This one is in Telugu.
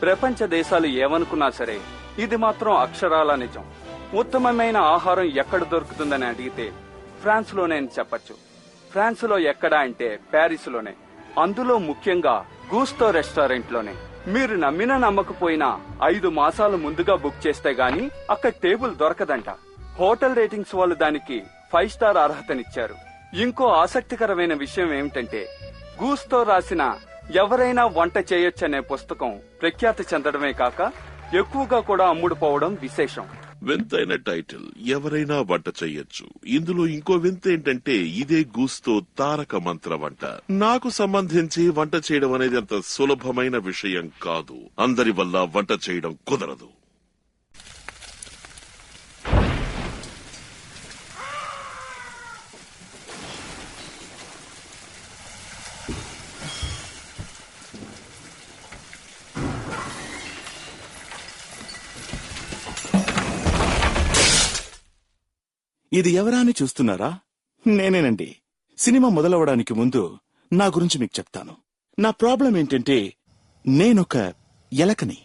ప్రపంచ దేశాలు ఏమనుకున్నా సరే ఇది మాత్రం అక్షరాల నిజం. ఉత్తమమైన ఆహారం ఎక్కడ దొరుకుతుందని అడిగితే ఫ్రాన్స్ లోనే అని చెప్పచ్చు. ఫ్రాన్స్ లో ఎక్కడ అంటే ప్యారిస్ లోనే, అందులో ముఖ్యంగా గూస్తో రెస్టారెంట్ లోనే. మీరు నమ్మినా నమ్మకపోయినా 5 మాసాలు ముందుగా బుక్ చేస్తే గానీ అక్కడ టేబుల్ దొరకదంట. హోటల్ రేటింగ్స్ వాళ్ళు దానికి 5 స్టార్ అర్హతనిచ్చారు. ఇంకో ఆసక్తికరమైన విషయం ఏమిటంటే గూస్తో రాసిన ఎవరైనా వంట చేయొచ్చనే పుస్తకం ప్రఖ్యాతి చెందడమే కాక ఎక్కువగా కూడా అమ్ముడుపోవడం విశేషం. వింతైన టైటిల్, ఎవరైనా వంట చెయ్యొచ్చు. ఇందులో ఇంకో వింత ఏంటంటే ఇదే గూస్తో తారక మంత్ర వంట. నాకు సంబంధించి వంట చేయడం అనేది అంత సులభమైన విషయం కాదు. అందరి వల్ల వంట చేయడం కుదరదు. ఇది ఎవరా అని చూస్తున్నారా? నేనేనండి. సినిమా మొదలవడానికి ముందు నా గురించి మీకు చెప్తాను. నా ప్రాబ్లం ఏంటంటే నేనొక ఎలకని.